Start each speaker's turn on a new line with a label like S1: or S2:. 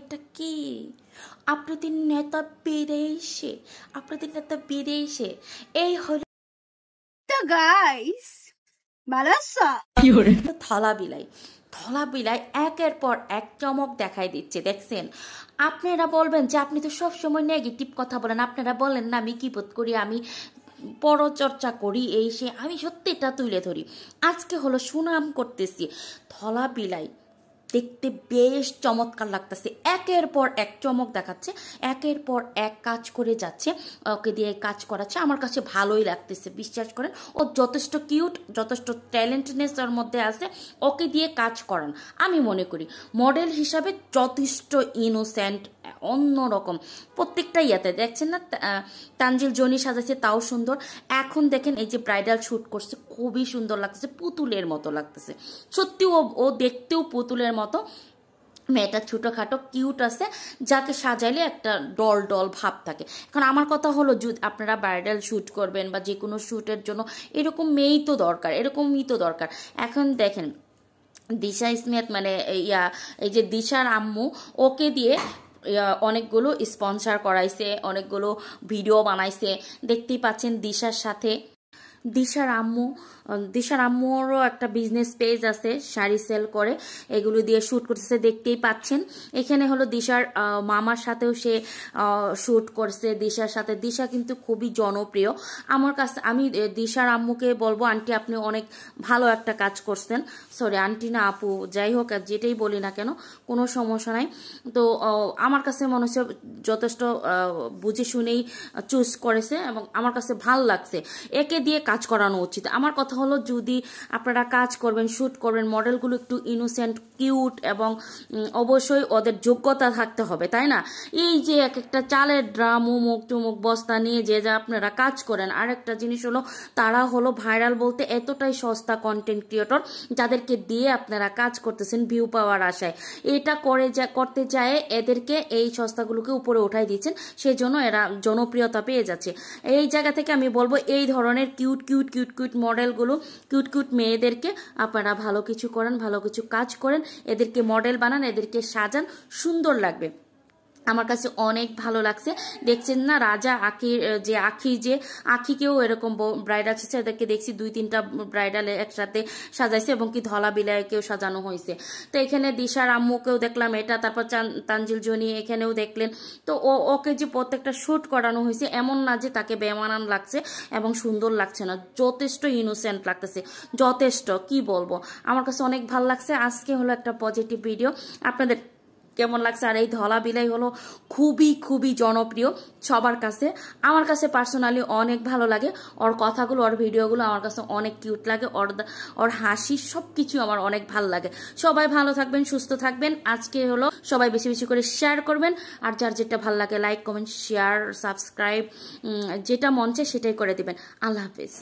S1: এটা কি? আপনাদের নেতা বিদেশে, আপনাদের নেতা বিদেশে। এই হলো
S2: গাইস ভালো আছো?
S1: ধলা বিলাই। ধলা বিলাই একের পর এক চমক দেখাই দিচ্ছে, দেখছেন? আপনারা বলবেন যে আপনি তো সবসময় নেগেটিভ কথা বলেন, আপনারা বলেন না আমি কিবোধ করি, আমি পরচর্চা করি, এই সে। আমি সত্যি এটা তুলে ধরি। আজকে হলো সুনাম করতেছি। ধলা বিলাই দেখতে বেশ চমৎকার লাগতেছে, একের পর এক চমক দেখাচ্ছে, একের পর এক কাজ করে যাচ্ছে, ওকে দিয়ে কাজ করাচ্ছে। আমার কাছে ভালোই লাগতেছে, বিশ্বাস করেন। ও যথেষ্ট কিউট, যথেষ্ট ট্যালেন্টনেস ওর মধ্যে আছে। ওকে দিয়ে কাজ করান আমি মনে করি মডেল হিসাবে যথেষ্ট ইনোসেন্ট, অন্যরকম প্রত্যেকটা ইয়াতে দেখছেন না। তানজিল জনি সাজাচ্ছে, তাও সুন্দর। এখন দেখেন এই যে ব্রাইডাল শ্যুট করছে, খুবই সুন্দর লাগতেছে, পুতুলের মতো লাগতেছে সত্যি। ও দেখতেও পুতুলের মতো। মেয়েটা ছোটোখাটো কিউট আছে, যাকে সাজাইলে একটা ডল ডল ভাব থাকে। এখন আমার কথা হলো, যদি আপনারা ব্রাইডাল শ্যুট করবেন বা যে কোনো শ্যুটের জন্য এরকম মেয়েই তো দরকার, এরকমই তো দরকার। এখন দেখেন দিশা স্মিথ মানে এই যে দিশার আম্মু, ওকে দিয়ে অনেকগুলো স্পন্সর করাইছে, অনেকগুলো ভিডিও বানাইছে। দেখতেই পাচ্ছেন দিশার সাথে দিশার আম্মুরও একটা বিজনেস পেজ আছে, শাড়ি সেল করে, এগুলো দিয়ে শ্যুট করতেছে, দেখতেই পাচ্ছেন। এখানে হলো দিশার মামার সাথেও সে শ্যুট করছে, দিশার সাথে। দিশা কিন্তু খুবই জনপ্রিয় আমার কাছে। আমি দিশার আম্মুকে বলবো, আন্টি আপনি অনেক ভালো একটা কাজ করছেন। সরি আন্টি না, আপু, যাই হোক যেটাই বলি না কেন, কোনো সমস্যা নাই। তো আমার কাছে মনে হচ্ছে যথেষ্ট বুঝে শুনেই চুজ করেছে এবং আমার কাছে ভালো লাগছে। একে দিয়ে কাজ করানো উচিত। আমার কথা হলো, যদি আপনারা কাজ করবেন, শ্যুট করবেন, মডেলগুলো একটু ইনোসেন্ট, কিউট এবং অবশ্যই ওদের যোগ্যতা থাকতে হবে, তাই না? এই যে এক একটা চালের ড্রাম, উমুক টুমুক বস্তা নিয়ে যে আপনারা কাজ করেন। আরেকটা জিনিস হলো, তারা হলো ভাইরাল বলতে এতটাই সস্তা কন্টেন্ট ক্রিয়েটর, যাদেরকে দিয়ে আপনারা কাজ করতেছেন ভিউ পাওয়ার আশায়। এটা করতে যায় এদেরকে এই সস্তাগুলোকে উপরে উঠাই দিচ্ছেন, সেজন্য এরা জনপ্রিয়তা পেয়ে যাচ্ছে। এই জায়গা থেকে আমি বলবো, এই ধরনের কিউট কিউট কিউট কিউট মডেলগুলো, কিউট কিউট মেয়েদেরকে আপনারা ভালো কিছু করেন, ভালো কিছু কাজ করেন, এদেরকে মডেল বানান, এদেরকে সাজান, সুন্দর লাগবে। আমার কাছে অনেক ভালো লাগছে। দেখছেন না রাজা আখিকেও এরকম ব্রাইডাল আছে, এদেরকে দেখছি 2-3টা ব্রাইডাল একসাথে সাজাইছে এবং কি ধলা বিলায়কেও সাজানো হয়েছে। তো এখানে দিশার আম্মুকেও দেখলাম এটা, তারপর তানজিল জনি এখানেও দেখলেন। তো ওকে যে প্রত্যেকটা শ্যুট করানো হয়েছে, এমন না যে তাকে বেমানান লাগছে এবং সুন্দর লাগছে না, যথেষ্ট ইনোসেন্ট লাগতেছে, যথেষ্ট কি বলবো। আমার কাছে অনেক ভালো লাগছে। আজকে হলো একটা পজিটিভ ভিডিও, আপনাদের কেমন লাগছে? আর এই ধলা বিলাই হলো খুবই খুবই জনপ্রিয় সবার কাছে। আমার কাছে পার্সোনালি অনেক ভালো লাগে ওর কথাগুলো, ওর ভিডিওগুলো আমার কাছে অনেক কিউট লাগে, ওর হাসি সব কিছু আমার অনেক ভালো লাগে। সবাই ভালো থাকবেন, সুস্থ থাকবেন। আজকে হলো সবাই বেশি বেশি করে শেয়ার করবেন, আর যার যেটা ভালো লাগে লাইক, কমেন্ট, শেয়ার, সাবস্ক্রাইব, যেটা মন চায় সেটাই করে দিবেন। আল্লাহ হাফেজ।